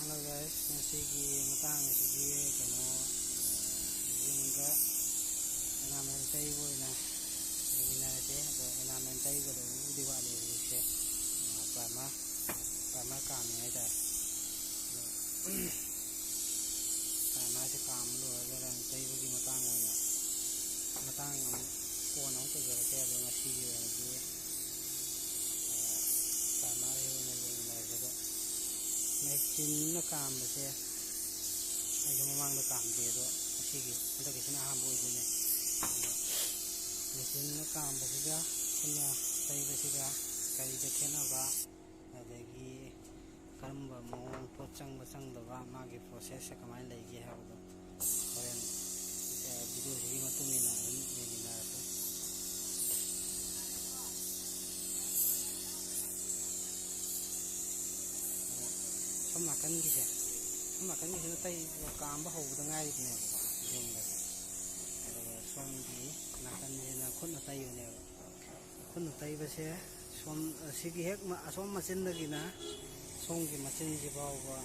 Hello guys, ngasiꯒꯤ ꯃꯇꯥꯡ ꯑꯁꯤꯗꯤ ꯌꯨꯝꯗ ꯑꯦꯅꯥꯃꯦꯟ ꯇꯩꯕ ꯑꯣꯏꯅ ꯌꯦꯡꯃꯤꯟꯅꯔꯁꯦ. ꯑꯗꯣ ꯑꯦꯅꯥꯃꯦꯟ ꯇꯩꯒꯗꯧꯕꯕꯨꯗꯤ ꯋꯥꯠꯂꯤ ꯍꯧꯖꯤꯛꯁꯦ. ꯄ꯭ꯔꯥꯏꯃꯔ ꯀꯥꯝꯃꯤ ꯍꯥꯏꯇꯥꯔꯦ. ꯑꯗꯣ ꯄ꯭ꯔꯥꯏꯃꯔꯁꯦ ꯀꯥꯝꯕ ꯂꯣꯏꯔꯒ ꯇꯩꯕꯒꯤ ꯃꯇꯥꯡ ꯑꯃꯨꯛ ꯀꯣꯟꯅ ꯑꯃꯨꯛ ꯇꯧꯖꯔꯛꯀꯦ. ꯑꯗꯣ ꯉꯁꯤꯒꯤ ꯑꯣꯏꯅꯗꯤ ꯄ꯭ꯔꯥꯏꯃꯔꯁꯤ ꯑꯣꯏꯅ ꯌꯦꯡꯃꯤꯟꯅꯔꯁꯦ. ꯑꯗꯣ ꯃꯦꯆꯤꯟꯅ ꯀꯥꯝꯕꯁꯦ ꯑꯩꯁꯨ ꯃꯃꯥꯡꯗ ꯀꯥꯝꯗꯦ. ꯑꯗꯣ ꯍꯟꯗꯛꯀꯤꯁꯤꯅ ꯑꯍꯥꯟꯕ ꯑꯣꯏꯗꯣꯏꯅꯦ. ꯑꯗꯣ ꯃꯦꯆꯤꯟꯅ ꯀꯥꯝꯕꯁꯤꯒ ꯈꯨꯠꯅ ꯇꯩꯕꯁꯤꯒ ꯀꯔꯤꯗ ꯈꯦꯠꯅꯕ, ꯑꯗꯒꯤ ꯀꯔꯝꯕ ꯃꯑꯣꯡ ꯄꯣꯠ ꯆꯪꯕ ꯆꯪꯗꯕ, ꯃꯥꯒꯤ ꯄ꯭ꯔꯣꯁꯦꯁꯁꯦ ꯀꯃꯥꯏꯅ ꯂꯩꯒꯦ ꯍꯥꯏꯕꯗꯣ ꯍꯣꯔꯦꯟ ꯚꯤꯗꯤꯑꯣꯁꯤꯒꯤ ꯃꯇꯨꯡ ꯏꯟꯅ ꯑꯗꯨꯝ ꯌꯦꯡꯃꯤꯟꯅꯔꯁꯦ. ꯁꯣꯝ ꯅꯥꯀꯟꯒꯤꯁꯤꯅ ꯇꯩꯕ ꯀꯥꯝꯕ ꯍꯧꯕꯗ ꯉꯥꯏꯔꯤꯕꯅꯦꯕꯀꯣ, ꯌꯨꯝꯒꯁꯦ. ꯑꯗꯨꯒ ꯁꯣꯝꯒꯤ ꯅꯥꯀꯟꯁꯤꯅ ꯈꯨꯠꯅ ꯇꯩꯕꯅꯦꯕ. ꯈꯨꯠꯅ ꯇꯩꯕꯁꯦ ꯁꯤꯒꯤ ꯍꯦꯛ ꯑꯁꯣꯝ ꯃꯆꯤꯟꯗꯒꯤꯅ ꯁꯣꯝꯒꯤ ꯃꯆꯤꯟꯁꯤ ꯐꯥꯎꯕ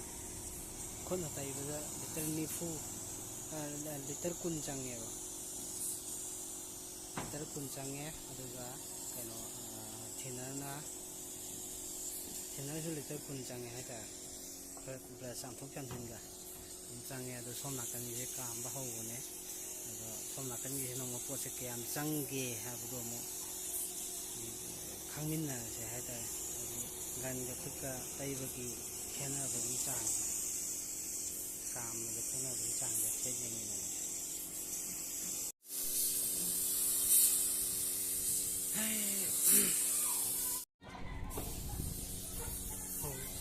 ꯈꯨꯠꯅ ꯇꯩꯕꯗ ꯂꯤꯇꯔ 10 ꯆꯪꯉꯦꯕ. ꯂꯤꯇꯔ 10 ꯆꯪꯉꯦ. ꯑꯗꯨꯒ ꯊꯤꯅꯔꯁꯨ ꯂꯤꯇꯔ 10 ꯆꯪꯉꯦ ꯍꯥꯏꯇꯥꯔꯦ. ꯈꯔ ꯕ꯭ꯔꯁ ꯆꯥꯝꯊꯣꯛ ꯆꯥꯝꯁꯤꯟꯒ ꯑꯗꯨꯝ ꯆꯪꯉꯦ. ꯑꯗꯣ ꯁꯣꯝ ꯅꯥꯀꯟꯒꯤꯁꯦ ꯀꯥꯝꯕ ꯍꯧꯕꯅꯦ. ꯑꯗꯣ ꯁꯣꯝ ꯅꯥꯀꯟꯒꯤꯁꯤꯅ ꯑꯃꯨꯛ ꯄꯣꯠꯁꯦ ꯀꯌꯥꯝ ꯆꯪꯒꯦ ꯍꯥꯏꯕꯗꯣ ꯑꯃꯨꯛ ꯈꯪꯃꯤꯟꯅꯔꯁꯦ ꯍꯥꯏꯇꯥꯔꯦ. ꯍꯥꯏꯗꯤ ꯒꯟꯒ ꯈꯨꯠꯀ ꯇꯩꯕꯒꯤ ꯈꯦꯠꯅꯕꯒꯤ ꯆꯥꯡꯁꯦ, ꯀꯥꯝꯕꯗ ꯈꯦꯠꯅꯕꯒꯤ ꯆꯥꯡꯁꯦ ꯍꯦꯛ ꯌꯦꯡꯃꯤꯟꯅꯔꯁꯦ.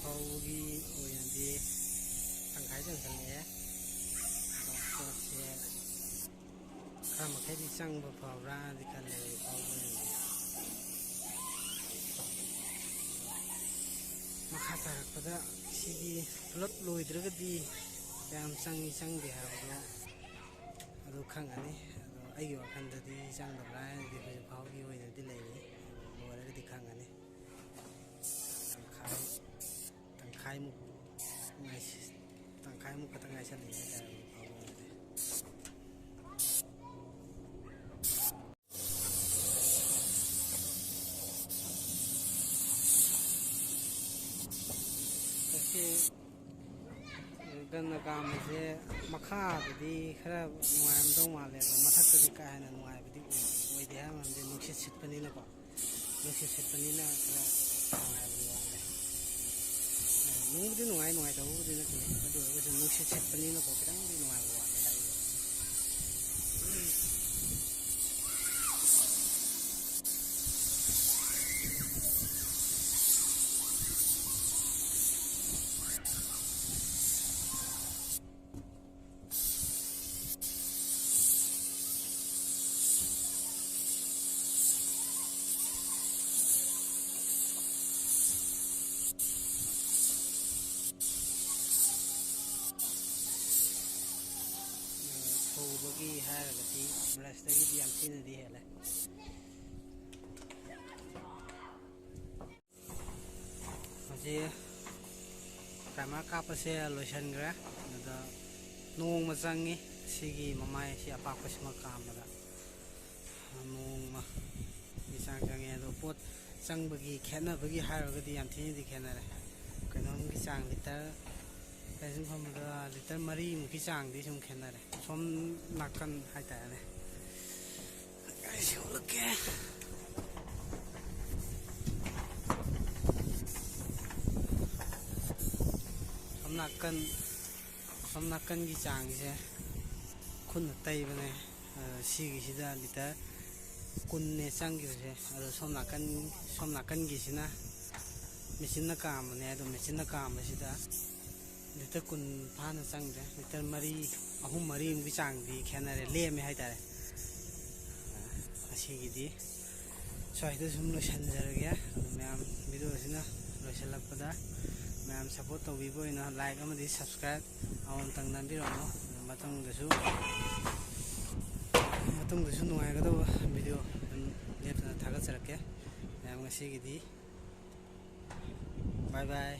ꯐꯧꯒꯤ ꯑꯣꯏꯅꯗꯤ ꯇꯪꯈꯥꯏ ꯆꯪꯁꯜꯂꯛꯑꯦ. ꯑꯗꯣ ꯄꯣꯠꯁꯦ ꯈꯔ ꯃꯈꯩꯗꯤ ꯆꯪꯕ ꯐꯕ꯭ꯔꯥꯅꯗꯤ ꯈꯜꯂꯦ ꯑꯩ ꯐꯧꯕ ꯑꯣꯏꯅꯗꯤ. ꯃꯈꯥ ꯇꯥꯔꯛꯄꯗ ꯁꯤꯒꯤ ꯄꯨꯂꯞ ꯂꯣꯏꯗ꯭ꯔꯒꯗꯤ ꯀꯌꯥꯝ ꯆꯪꯉꯤ ꯆꯪꯗꯦ ꯍꯥꯏꯕꯗꯣ ꯑꯗꯨ ꯈꯪꯒꯅꯤ. ꯑꯗꯣ ꯑꯩꯒꯤ ꯋꯥꯈꯜꯗꯗꯤ ꯆꯪꯗꯕ꯭ꯔꯥ ꯍꯥꯏꯅꯗꯤ ꯍꯧꯖꯤꯛ ꯐꯥꯎꯒꯤ ꯑꯣꯏꯅꯗꯤ ꯂꯩꯔꯤ. ꯑꯗꯣ ꯂꯣꯏꯔꯒꯗꯤ ꯈꯪꯒꯅꯤ. ꯇꯪꯈꯥꯏꯃꯨꯛ ꯈꯛꯇꯪ ꯉꯥꯏꯁꯜꯂꯛꯑꯦ ꯍꯥꯏꯇꯥꯔꯦ ꯍꯧꯖꯤꯛ ꯐꯥꯎꯒꯤ ꯑꯣꯏꯅꯗꯤ. ꯒꯟꯅ ꯀꯥꯝꯕꯁꯦ ꯃꯈꯥꯗꯗꯤ ꯈꯔ ꯅꯨꯡꯉꯥꯏꯔꯝꯗꯧ ꯃꯥꯜꯂꯦ. ꯑꯗꯣ ꯃꯊꯛꯇꯗꯤ ꯀꯥ ꯍꯦꯟꯅ ꯅꯨꯡꯉꯥꯏꯕꯗꯤ ꯑꯣꯏꯗꯦ. ꯍꯥꯏꯕ ꯃꯔꯝꯗꯤ ꯅꯨꯡꯁꯤꯠ ꯁꯤꯠꯄꯅꯤꯅꯀꯣ. ꯅꯨꯡꯁꯤꯠ ꯁꯤꯠꯄꯅꯤꯅ ꯈꯔ ꯅꯨꯡꯉꯥꯏꯕꯗꯤ ꯋꯥꯠꯂꯦ. ꯅꯨꯡꯕꯨꯗꯤ ꯅꯨꯡꯉꯥꯏꯇꯕꯕꯨꯗꯤ ꯅꯠꯇꯦ. ꯑꯗꯨ ꯑꯣꯏꯔꯒꯁꯨ ꯅꯨꯡꯁꯤꯠ ꯁꯤꯠꯄꯅꯤꯅꯀꯣ ꯈꯤꯇꯪꯗꯤ ꯅꯨꯡꯉꯥꯏꯕ ꯋꯥꯠꯂꯦ ꯍꯥꯏꯔꯤꯕ. ꯐꯧꯕꯒꯤ ꯍꯥꯏꯔꯒꯗꯤ ꯕ꯭ꯔꯁꯇꯒꯤꯗꯤ ꯌꯥꯝ ꯊꯤꯅꯗꯤ ꯍꯦꯜꯂꯦ. ꯍꯧꯖꯤꯛ ꯄ꯭ꯔꯥꯏꯃꯔ ꯀꯥꯞꯄꯁꯦ ꯂꯣꯏꯁꯤꯟꯈ꯭ꯔꯦ. ꯑꯗꯨꯗ ꯅꯣꯡꯃ ꯆꯪꯉꯤ ꯁꯤꯒꯤ ꯃꯃꯥꯏꯁꯤ ꯑꯄꯥꯛꯄꯁꯤꯃ ꯀꯥꯝꯕꯗ. ꯅꯣꯡꯃꯒꯤ ꯆꯥꯡ ꯆꯪꯉꯦ. ꯑꯗꯣ ꯄꯣꯠ ꯆꯪꯕꯒꯤ ꯈꯦꯠꯅꯕꯒꯤ ꯍꯥꯏꯔꯒꯗꯤ ꯌꯥꯝ ꯊꯤꯅꯗꯤ ꯈꯦꯠꯅꯔꯦ. ꯀꯩꯅꯣꯝꯒꯤ ꯆꯥꯡ ꯂꯤꯇꯔ 4ꯃꯨꯛꯀꯤ ꯆꯥꯡꯗꯤ ꯁꯨꯝ ꯈꯦꯠꯅꯔꯦ. ꯁꯣꯝ ꯅꯥꯀꯟ ꯍꯥꯏꯇꯥꯔꯦꯅꯦ. ꯎꯠꯂꯛꯀꯦ. ꯁꯣꯝ ꯅꯥꯀꯟꯒꯤ ꯆꯥꯡꯁꯦ ꯈꯨꯠꯅ ꯇꯩꯕꯅꯦ. ꯁꯤꯒꯤꯁꯤꯗ ꯂꯤꯇꯔ 10ꯅꯦ ꯆꯪꯈꯤꯕꯁꯦ. ꯑꯗꯣ ꯁꯣꯝ ꯅꯥꯀꯟꯒꯤꯁꯤꯅ ꯃꯦꯆꯤꯟꯅ ꯀꯥꯝꯕꯅꯦ. ꯑꯗꯣ ꯃꯦꯆꯤꯟꯅ ꯀꯥꯝꯕꯁꯤꯗ ꯂꯤꯇꯔ 10 ꯐꯥꯅ ꯆꯪꯗ꯭ꯔꯦ. ꯂꯤꯇꯔ 3-4ꯃꯨꯛꯀꯤ ꯆꯥꯡꯗꯤ ꯈꯦꯠꯅꯔꯦ, ꯂꯦꯝꯃꯦ ꯍꯥꯏꯇꯥꯔꯦ. ꯑꯁꯤꯒꯤꯗꯤ ꯁ꯭ꯋꯥꯏꯗ ꯁꯨꯝ ꯂꯣꯏꯁꯤꯟꯖꯔꯒꯦ. ꯑꯗꯨ ꯃꯌꯥꯝ ꯚꯤꯗꯤꯑꯣꯁꯤꯅ ꯂꯣꯏꯁꯤꯜꯂꯛꯄꯗ ꯃꯌꯥꯝ ꯁꯞꯄꯣꯔꯠ ꯇꯧꯕꯤꯕ ꯑꯣꯏꯅ ꯂꯥꯏꯛ ꯑꯃꯗꯤ ꯁꯕꯁꯀ꯭ꯔꯥꯏꯕ ꯑꯃꯇꯪ ꯅꯝꯕꯤꯔꯝꯃꯣ. ꯃꯇꯨꯡꯗꯁꯨ ꯅꯨꯡꯉꯥꯏꯒꯗꯧꯕ ꯚꯤꯗꯤꯑꯣ ꯑꯗꯨꯝ ꯂꯦꯞꯇꯅ ꯊꯥꯒꯠꯆꯔꯛꯀꯦ. ꯃꯌꯥꯝ ꯉꯁꯤꯒꯤꯗꯤ ꯕꯥꯏ ꯕꯥꯏ.